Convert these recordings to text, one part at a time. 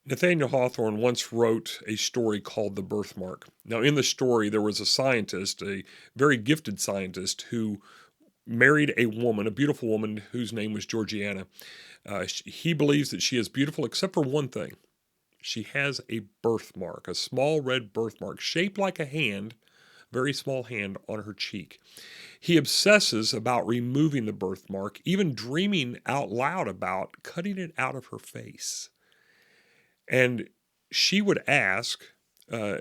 Nathaniel Hawthorne once wrote a story called The Birthmark. Now, in the story, there was a scientist, a very gifted scientist, who married a woman, a beautiful woman whose name was Georgiana. He believes that she is beautiful except for one thing. She has a birthmark, a small red birthmark shaped like a hand, very small hand on her cheek. He obsesses about removing the birthmark, even dreaming out loud about cutting it out of her face. And she would ask uh,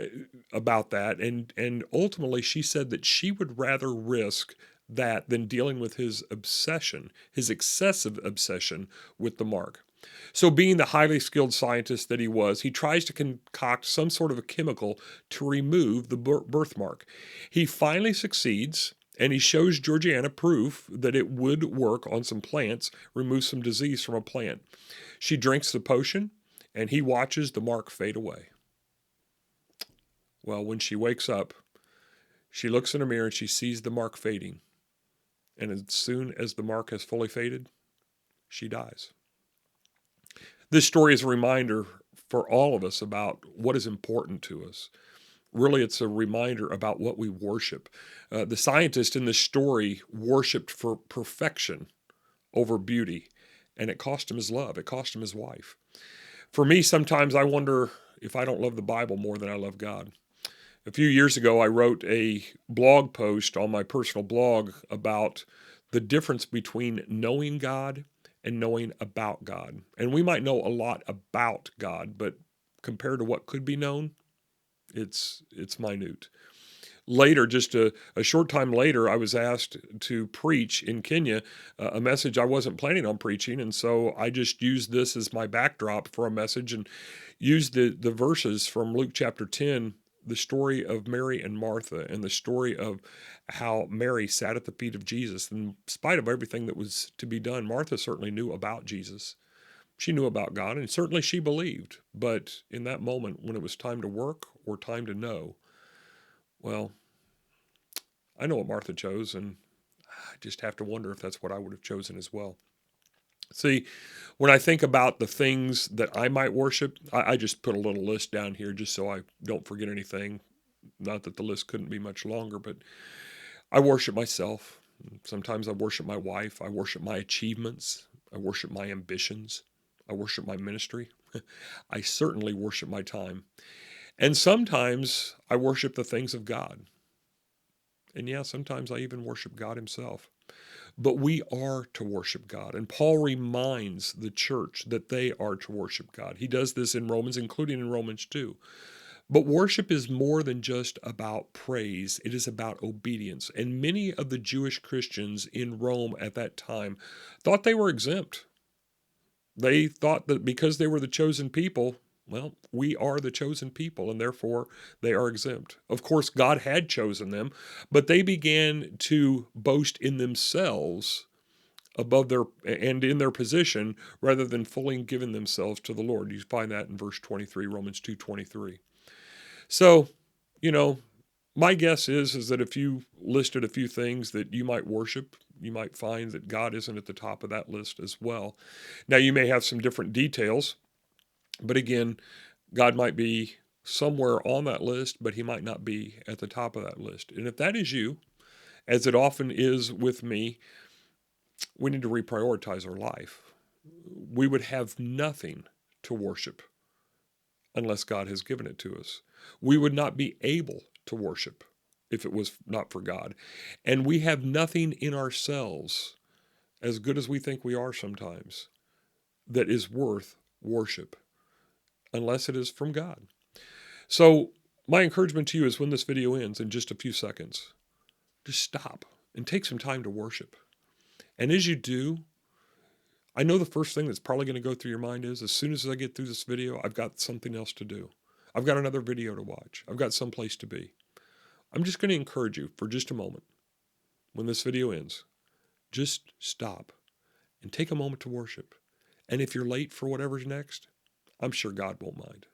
about that, and ultimately she said that she would rather risk that than dealing with his obsession, his excessive obsession with the mark. So, being the highly skilled scientist that he was, he tries to concoct some sort of a chemical to remove the birthmark. He finally succeeds, and he shows Georgiana proof that it would work on some plants, remove some disease from a plant. She drinks the potion, and he watches the mark fade away. Well, when she wakes up, she looks in a mirror and she sees the mark fading. And as soon as the mark has fully faded, she dies. This story is a reminder for all of us about what is important to us. Really, it's a reminder about what we worship. The scientist in this story worshiped for perfection over beauty, and it cost him his love. It cost him his wife. For me, sometimes I wonder if I don't love the Bible more than I love God. A few years ago, I wrote a blog post on my personal blog about the difference between knowing God and knowing about God. And we might know a lot about God, but compared to what could be known, it's minute. Later, just a short time later, I was asked to preach in Kenya a message I wasn't planning on preaching. And so I just used this as my backdrop for a message and used the verses from Luke chapter 10, the story of Mary and Martha, and the story of how Mary sat at the feet of Jesus. In spite of everything that was to be done, Martha certainly knew about Jesus. She knew about God, and certainly she believed. But in that moment, when it was time to work or time to know, well, I know what Martha chose, and I just have to wonder if that's what I would have chosen as well. See, when I think about the things that I might worship, I just put a little list down here just so I don't forget anything. Not that the list couldn't be much longer, but I worship myself. Sometimes I worship my wife. I worship my achievements. I worship my ambitions. I worship my ministry. I certainly worship my time. And sometimes I worship the things of God. And yeah, sometimes I even worship God himself. But we are to worship God. And Paul reminds the church that they are to worship God. He does this in Romans, including in Romans 2. But worship is more than just about praise, it is about obedience. And many of the Jewish Christians in Rome at that time thought they were exempt. They thought that because they were the chosen people, well, we are the chosen people, and therefore they are exempt. Of course, God had chosen them, but they began to boast in themselves above their and in their position rather than fully giving themselves to the Lord. You find that in verse 23, Romans 2:23. So, you know, my guess is that if you listed a few things that you might worship, you might find that God isn't at the top of that list as well. Now, you may have some different details, but again, God might be somewhere on that list, but he might not be at the top of that list. And if that is you, as it often is with me, we need to reprioritize our life. We would have nothing to worship unless God has given it to us. We would not be able to worship if it was not for God. And we have nothing in ourselves, as good as we think we are sometimes, that is worth worship unless it is from God. So, my encouragement to you is when this video ends in just a few seconds, just stop and take some time to worship. And as you do, I know the first thing that's probably going to go through your mind is as soon as I get through this video, I've got something else to do. I've got another video to watch. I've got someplace to be. I'm just going to encourage you for just a moment when this video ends. Just stop and take a moment to worship. And if you're late for whatever's next, I'm sure God won't mind.